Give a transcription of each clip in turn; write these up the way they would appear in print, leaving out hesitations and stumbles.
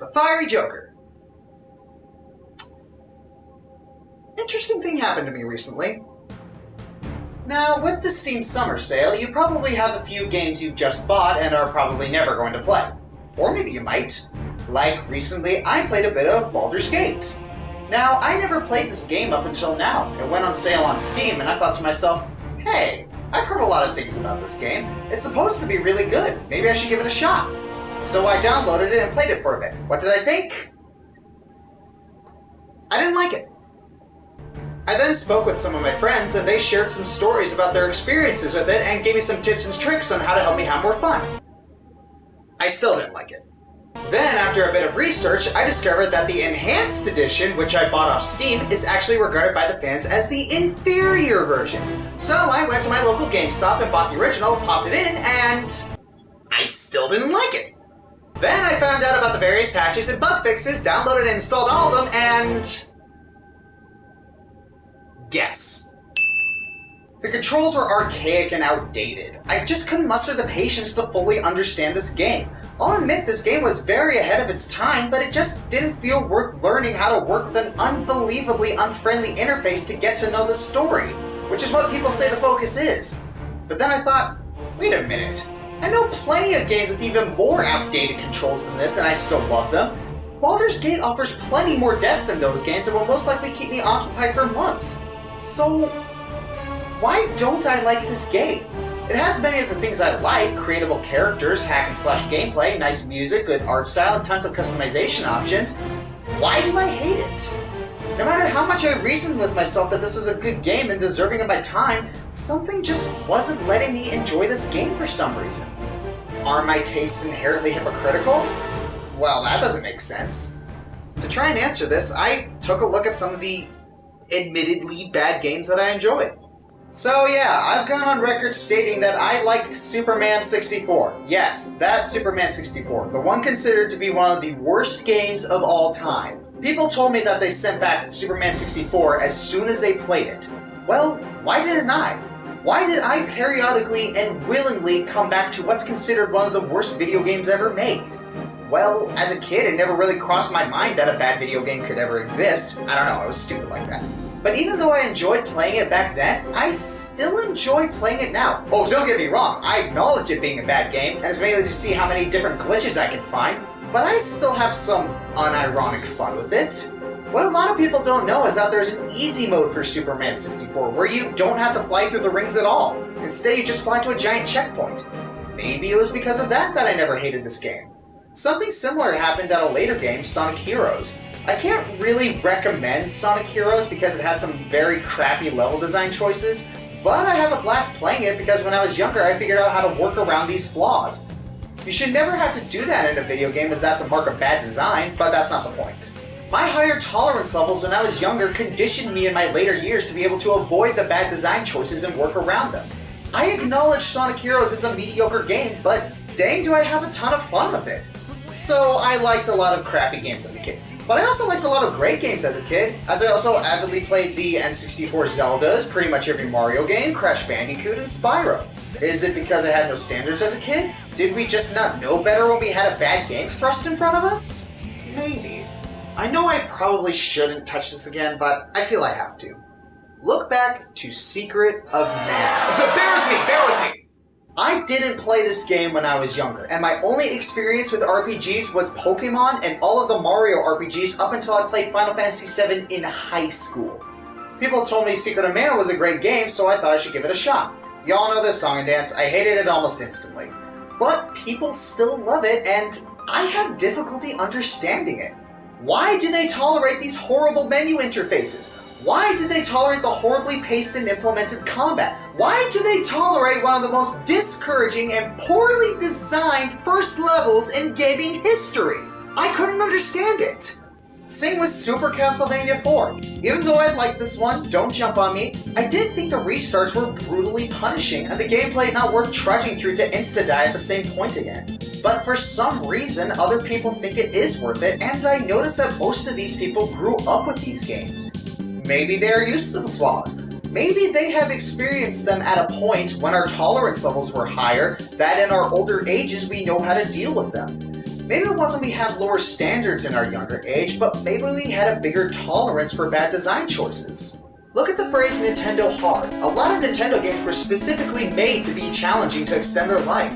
the fiery Joker. Interesting thing happened to me recently. Now, with the Steam Summer Sale, you probably have a few games you've just bought and are probably never going to play. Or maybe you might. Like, recently, I played a bit of Baldur's Gate. Now, I never played this game up until now. It went on sale on Steam, and I thought to myself, hey, I've heard a lot of things about this game. It's supposed to be really good. Maybe I should give it a shot. So I downloaded it and played it for a bit. What did I think? I didn't like it. I then spoke with some of my friends, and they shared some stories about their experiences with it and gave me some tips and tricks on how to help me have more fun. I still didn't like it. Then, after a bit of research, I discovered that the Enhanced Edition, which I bought off Steam, is actually regarded by the fans as the inferior version. So I went to my local GameStop and bought the original, popped it in, and I still didn't like it. Then I found out about the various patches and bug fixes, downloaded and installed all of them, and guess. The controls were archaic and outdated. I just couldn't muster the patience to fully understand this game. I'll admit this game was very ahead of its time, but it just didn't feel worth learning how to work with an unbelievably unfriendly interface to get to know the story, which is what people say the focus is. But then I thought, wait a minute, I know plenty of games with even more outdated controls than this and I still love them. Baldur's Gate offers plenty more depth than those games and will most likely keep me occupied for months. So, why don't I like this game? It has many of the things I like: creatable characters, hack and slash gameplay, nice music, good art style, and tons of customization options. Why do I hate it? No matter how much I reasoned with myself that this was a good game and deserving of my time, something just wasn't letting me enjoy this game for some reason. Are my tastes inherently hypocritical? Well, that doesn't make sense. To try and answer this, I took a look at some of the admittedly bad games that I enjoyed. So yeah, I've gone on record stating that I liked Superman 64. Yes, that Superman 64, the one considered to be one of the worst games of all time. People told me that they sent back Superman 64 as soon as they played it. Well, why didn't I? Why did I periodically and willingly come back to what's considered one of the worst video games ever made? Well, as a kid, it never really crossed my mind that a bad video game could ever exist. I don't know, I was stupid like that. But even though I enjoyed playing it back then, I still enjoy playing it now. Oh, don't get me wrong, I acknowledge it being a bad game, and it's mainly to see how many different glitches I can find, but I still have some unironic fun with it. What a lot of people don't know is that there's an easy mode for Superman 64, where you don't have to fly through the rings at all. Instead, you just fly to a giant checkpoint. Maybe it was because of that I never hated this game. Something similar happened at a later game, Sonic Heroes. I can't really recommend Sonic Heroes because it has some very crappy level design choices, but I have a blast playing it because when I was younger I figured out how to work around these flaws. You should never have to do that in a video game as that's a mark of bad design, but that's not the point. My higher tolerance levels when I was younger conditioned me in my later years to be able to avoid the bad design choices and work around them. I acknowledge Sonic Heroes is a mediocre game, but dang do I have a ton of fun with it. So I liked a lot of crappy games as a kid. But I also liked a lot of great games as a kid, as I also avidly played the N64 Zeldas, pretty much every Mario game, Crash Bandicoot, and Spyro. Is it because I had no standards as a kid? Did we just not know better when we had a bad game thrust in front of us? Maybe. I know I probably shouldn't touch this again, but I feel I have to. Look back to Secret of Mana. But bear with me! I didn't play this game when I was younger, and my only experience with RPGs was Pokemon and all of the Mario RPGs up until I played Final Fantasy VII in high school. People told me Secret of Mana was a great game, so I thought I should give it a shot. Y'all know this song and dance, I hated it almost instantly. But people still love it, and I have difficulty understanding it. Why do they tolerate these horrible menu interfaces? Why did they tolerate the horribly paced and implemented combat? Why do they tolerate one of the most discouraging and poorly designed first levels in gaming history? I couldn't understand it. Same with Super Castlevania 4. Even though I liked this one, don't jump on me, I did think the restarts were brutally punishing and the gameplay not worth trudging through to insta-die at the same point again. But for some reason, other people think it is worth it, and I noticed that most of these people grew up with these games. Maybe they are used to the flaws. Maybe they have experienced them at a point when our tolerance levels were higher, that in our older ages we know how to deal with them. Maybe it wasn't we had lower standards in our younger age, but maybe we had a bigger tolerance for bad design choices. Look at the phrase Nintendo hard. A lot of Nintendo games were specifically made to be challenging to extend their life.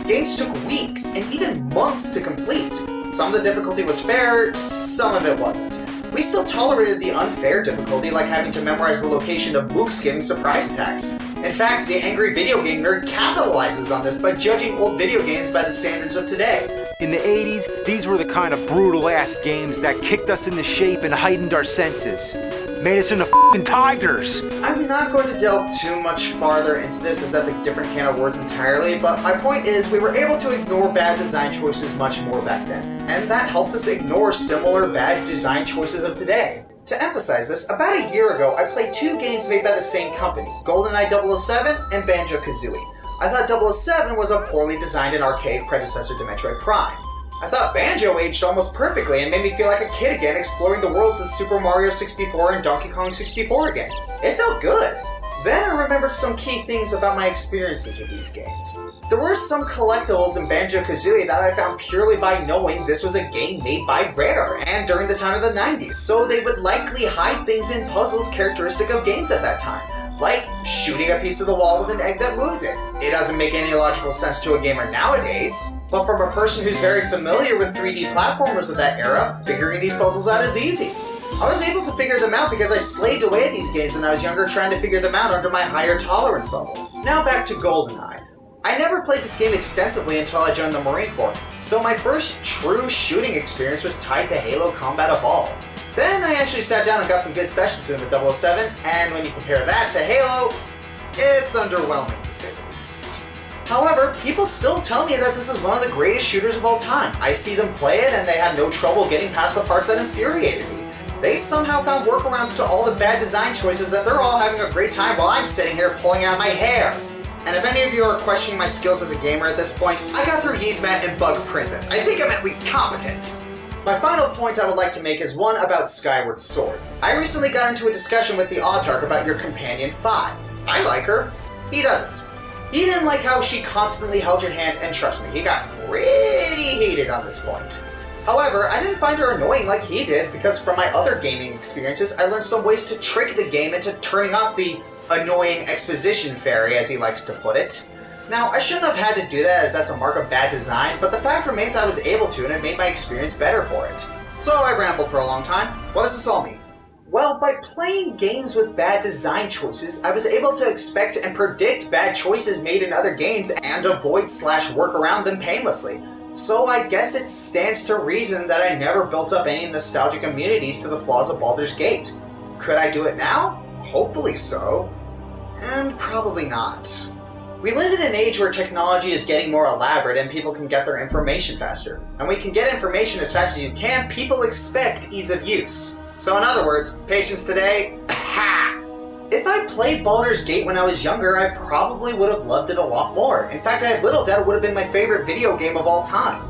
Games took weeks and even months to complete. Some of the difficulty was fair, some of it wasn't. We still tolerated the unfair difficulty, like having to memorize the location of mooks giving surprise attacks. In fact, the angry video game nerd capitalizes on this by judging old video games by the standards of today. In the 80s, these were the kind of brutal-ass games that kicked us into shape and heightened our senses. Made us into f***ing tigers! I'm not going to delve too much farther into this, as that's a different can of words entirely, but my point is we were able to ignore bad design choices much more back then, and that helps us ignore similar bad design choices of today. To emphasize this, about a year ago I played two games made by the same company, GoldenEye 007 and Banjo-Kazooie. I thought 007 was a poorly designed and archaic predecessor to Metroid Prime. I thought Banjo aged almost perfectly and made me feel like a kid again exploring the worlds of Super Mario 64 and Donkey Kong 64 again. It felt good. Then I remembered some key things about my experiences with these games. There were some collectibles in Banjo-Kazooie that I found purely by knowing this was a game made by Rare and during the time of the 90s, so they would likely hide things in puzzles characteristic of games at that time, like shooting a piece of the wall with an egg that moves it. It doesn't make any logical sense to a gamer nowadays, but from a person who's very familiar with 3D platformers of that era, figuring these puzzles out is easy. I was able to figure them out because I slaved away at these games when I was younger trying to figure them out under my higher tolerance level. Now back to GoldenEye. I never played this game extensively until I joined the Marine Corps, so my first true shooting experience was tied to Halo Combat Evolved. Then I actually sat down and got some good sessions in with 007, and when you compare that to Halo, it's underwhelming to say the least. However, people still tell me that this is one of the greatest shooters of all time. I see them play it and they have no trouble getting past the parts that infuriated me. They somehow found workarounds to all the bad design choices and they're all having a great time while I'm sitting here pulling out my hair. And if any of you are questioning my skills as a gamer at this point, I got through Yzmat and Bug Princess. I think I'm at least competent. My final point I would like to make is one about Skyward Sword. I recently got into a discussion with the Autarch about your companion Fi. I like her. He doesn't. He didn't like how she constantly held your hand, and trust me, he got pretty heated on this point. However, I didn't find her annoying like he did, because from my other gaming experiences, I learned some ways to trick the game into turning off the annoying exposition fairy, as he likes to put it. Now, I shouldn't have had to do that as that's a mark of bad design, but the fact remains I was able to and it made my experience better for it. So I rambled for a long time. What does this all mean? Well, by playing games with bad design choices, I was able to expect and predict bad choices made in other games and avoid/work around them painlessly. So I guess it stands to reason that I never built up any nostalgic immunities to the flaws of Baldur's Gate. Could I do it now? Hopefully so. And probably not. We live in an age where technology is getting more elaborate and people can get their information faster. And when you can get information as fast as you can, people expect ease of use. So in other words, patience today, ha! If I played Baldur's Gate when I was younger, I probably would have loved it a lot more. In fact, I have little doubt it would have been my favorite video game of all time.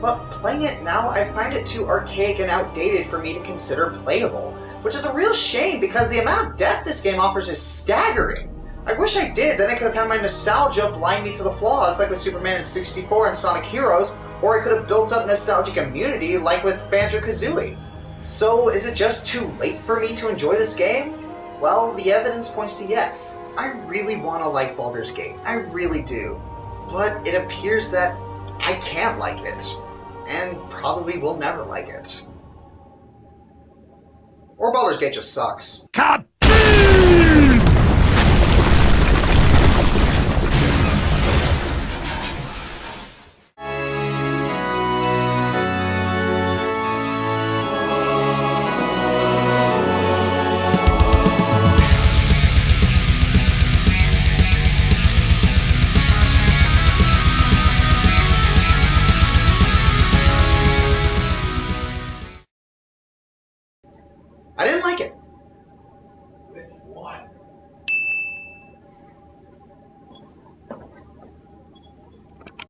But playing it now, I find it too archaic and outdated for me to consider playable, which is a real shame because the amount of depth this game offers is staggering. I wish I did, then I could have had my nostalgia blind me to the flaws like with Superman in 64 and Sonic Heroes, or I could have built up nostalgic immunity like with Banjo-Kazooie. So is it just too late for me to enjoy this game? Well, the evidence points to yes. I really want to like Baldur's Gate, I really do. But it appears that I can't like it, and probably will never like it. Or Baldur's Gate just sucks. God! I didn't like it.